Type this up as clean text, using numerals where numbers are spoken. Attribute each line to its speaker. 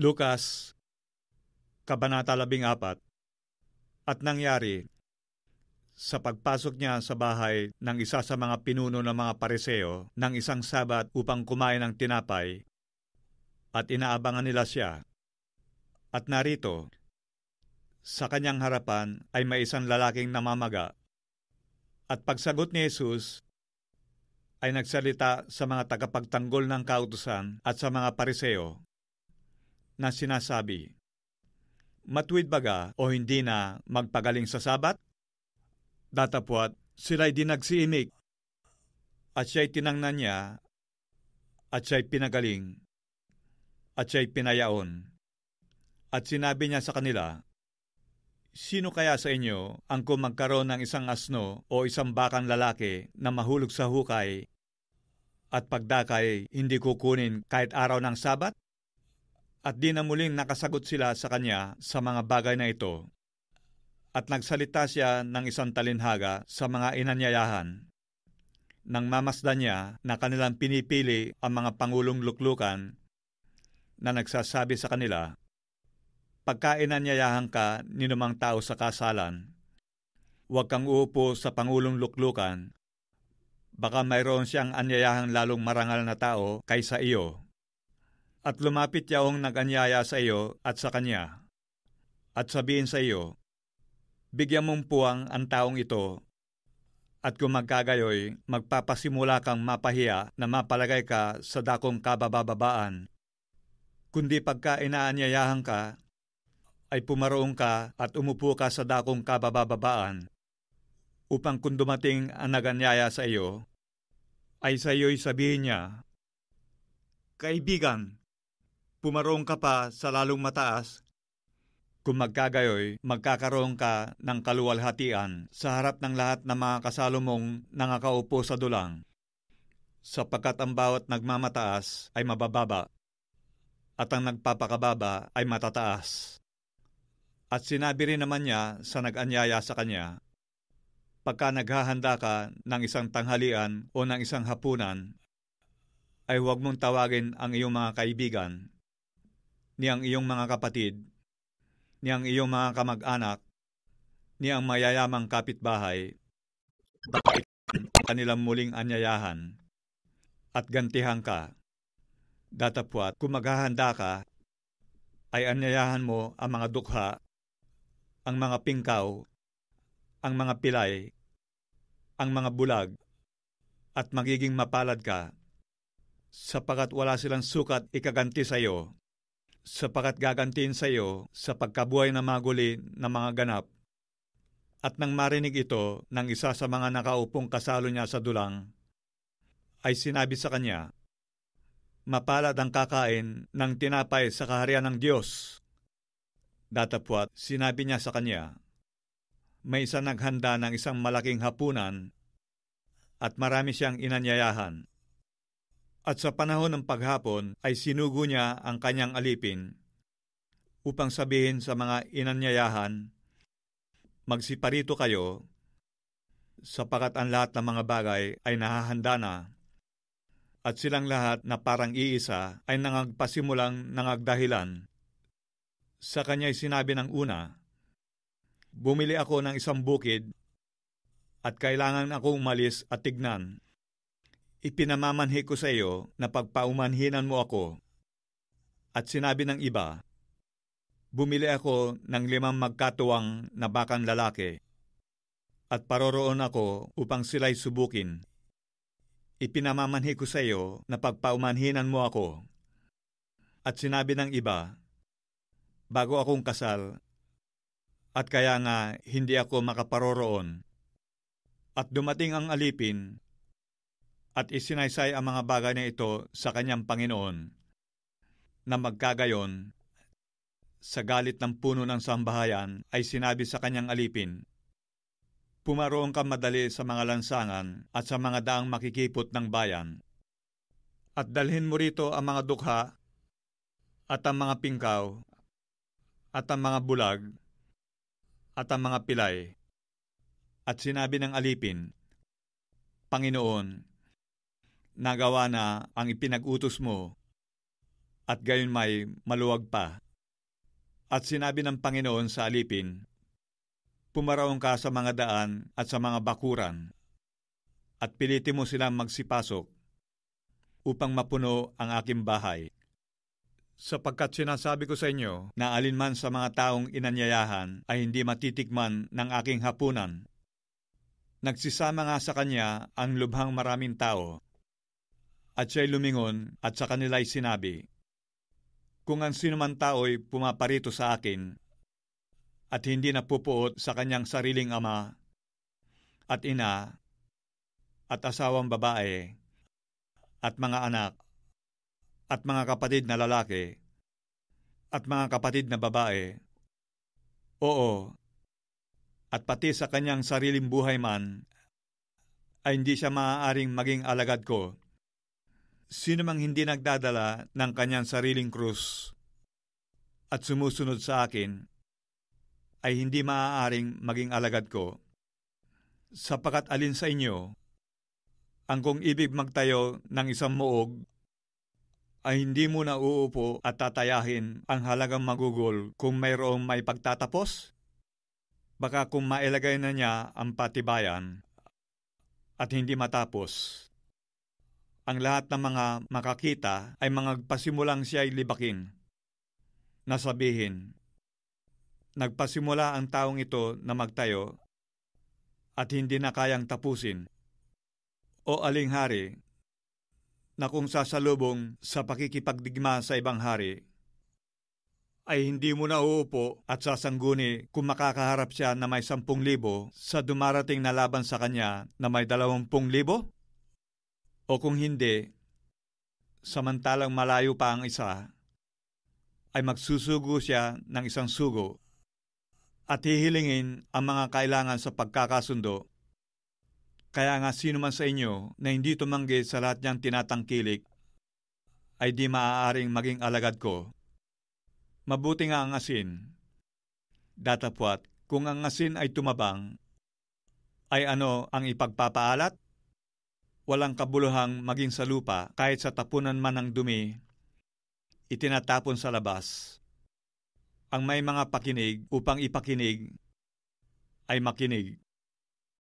Speaker 1: Lucas, Kabanata 14. At nangyari, sa pagpasok niya sa bahay ng isa sa mga pinuno ng mga Pariseo ng isang Sabat upang kumain ng tinapay, at inaabangan nila siya. At narito, sa kanyang harapan ay may isang lalaking namamaga. At pagsagot ni Jesus, ay nagsalita sa mga tagapagtanggol ng kautusan at sa mga Pariseo, na sinasabi, "Matuwid baga o hindi na magpagaling sa Sabat?" Datapwat, sila'y dinagsiimik, at siya'y tinangnan niya, at siya'y pinagaling, at siya'y pinayaon. At sinabi niya sa kanila, "Sino kaya sa inyo ang kung magkaroon ng isang asno o isang bakang lalaki na mahulog sa hukay at pagdakay hindi kukunin kahit araw ng Sabat?" At di na muling nakasagot sila sa kanya sa mga bagay na ito. At nagsalita siya ng isang talinhaga sa mga inanyayahan. Nang mamasdan niya na kanilang pinipili ang mga pangulong luklukan, na nagsasabi sa kanila, "Pagka inanyayahan ka ninumang tao sa kasalan, huwag kang uupo sa pangulong luklukan, baka mayroon siyang anyayahang lalong marangal na tao kaysa iyo. At lumapit yaong nag-anyaya sa iyo at sa kanya, at sabihin sa iyo, bigyan mong puwang ang taong ito, at kung magkagayoy, magpapasimula kang mapahiya na mapalagay ka sa dakong kabababaan. Kundi pagka inaanyayahan ka, ay pumaroon ka at umupo ka sa dakong kabababaan, upang kung dumating ang nag-anyaya sa iyo, ay sa iyo'y sabihin niya, 'Kaibigan, pumaroon ka pa sa lalong mataas.' Kung magkagayoy, magkakaroon ka ng kaluwalhatian sa harap ng lahat ng mga kasalo mong nangakaupo sa dulang, sapagkat ang bawat nagmamataas ay mabababa, at ang nagpapakababa ay matataas." At sinabi rin naman niya sa nag-anyaya sa kanya, "Pagka naghahanda ka ng isang tanghalian o ng isang hapunan, ay huwag mong tawagin ang iyong mga kaibigan, ni ang iyong mga kapatid, ni ang iyong mga kamag-anak, ni ang mayayamang kapitbahay, baka kanilang muling anyayahan, at gantihan ka. Datapwat, kung maghahanda ka, ay anyayahan mo ang mga dukha, ang mga pingkaw, ang mga pilay, ang mga bulag, at magiging mapalad ka, sapagkat wala silang sukat ikaganti sa iyo, sapagkat gagantiin sa iyo sa pagkabuhay na maguli ng mga ganap." At nang marinig ito ng isa sa mga nakaupong kasalo niya sa dulang, ay sinabi sa kanya, "Mapalad ang kakain ng tinapay sa kaharian ng Diyos." Datapwat, sinabi niya sa kanya, "May isa naghanda ng isang malaking hapunan, at marami siyang inanyayahan. At sa panahon ng paghapon ay sinugo niya ang kanyang alipin, upang sabihin sa mga inanyayahan, 'Magsiparito kayo, sapagkat ang lahat ng mga bagay ay nahahanda na.' At silang lahat na parang iisa ay nangagpasimulang nangagdahilan. Sa kanya'y sinabi ng una, 'Bumili ako ng isang bukid, at kailangan akong umalis at tignan. Ipinamamanhi ko sa iyo na pagpaumanhinan mo ako.' At sinabi ng iba, 'Bumili ako ng 5 magkatuwang na bakang lalaki, at paroroon ako upang sila'y subukin. Ipinamamanhi ko sa iyo na pagpaumanhinan mo ako.' At sinabi ng iba, 'Bago akong kasal, at kaya nga hindi ako makaparoroon.' At dumating ang alipin, at isinaysay ang mga bagay na ito sa kanyang Panginoon, na magkagayon, sa galit ng puno ng sambahayan ay sinabi sa kanyang alipin, 'Pumaroon ka madali sa mga lansangan at sa mga daang makikipot ng bayan, at dalhin mo rito ang mga dukha, at ang mga pingkaw, at ang mga bulag, at ang mga pilay.' At sinabi ng alipin, 'Panginoon, nagawa na ang ipinag-utos mo, at gayon may maluwag pa. At sinabi ng Panginoon sa alipin, pumaraong ka sa mga daan at sa mga bakuran, at pilitin mo silang magsipasok upang mapuno ang aking bahay. Sapagkat sinasabi ko sa inyo na alinman sa mga taong inanyayahan ay hindi matitikman ng aking hapunan. Nagsisama nga sa kanya ang lubhang maraming tao, at siya'y lumingon at sa kanila'y sinabi, kung ang sinuman tao'y pumaparito sa akin at hindi napupuot sa kanyang sariling ama at ina at asawang babae at mga anak at mga kapatid na lalaki at mga kapatid na babae, oo, at pati sa kanyang sariling buhay man, ay hindi siya maaaring maging alagad ko. Sino mang hindi nagdadala ng kanyang sariling krus at sumusunod sa akin, ay hindi maaaring maging alagad ko. Sapagkat alin sa inyo, ang kung ibig magtayo ng isang muog, ay hindi muna uupo at tatayahin ang halagang magugol kung mayroong may pagtatapos? Baka kung mailagay na niya ang patibayan at hindi matapos, ang lahat ng mga makakita ay magpasimulang siya'y libakin. Nasabihin, nagpasimula ang taong ito na magtayo at hindi na kayang tapusin. O aling hari, na kung sasalubong sa pakikipagdigma sa ibang hari, ay hindi mo na uupo at sasangguni kung makakaharap siya na may 10,000 sa dumarating na laban sa kanya na may 20,000? O kung hindi, samantalang malayo pa ang isa, ay magsusugo siya ng isang sugo at hihilingin ang mga kailangan sa pagkakasundo. Kaya nga sino man sa inyo na hindi tumanggi sa lahat niyang tinatangkilik, ay di maaaring maging alagad ko. Mabuti nga ang asin. Datapwat, kung ang asin ay tumabang, ay ano ang ipagpapaalat? Walang kabuluhang maging sa lupa kahit sa tapunan man ng dumi, itinatapon sa labas. Ang may mga pakinig upang ipakinig ay makinig.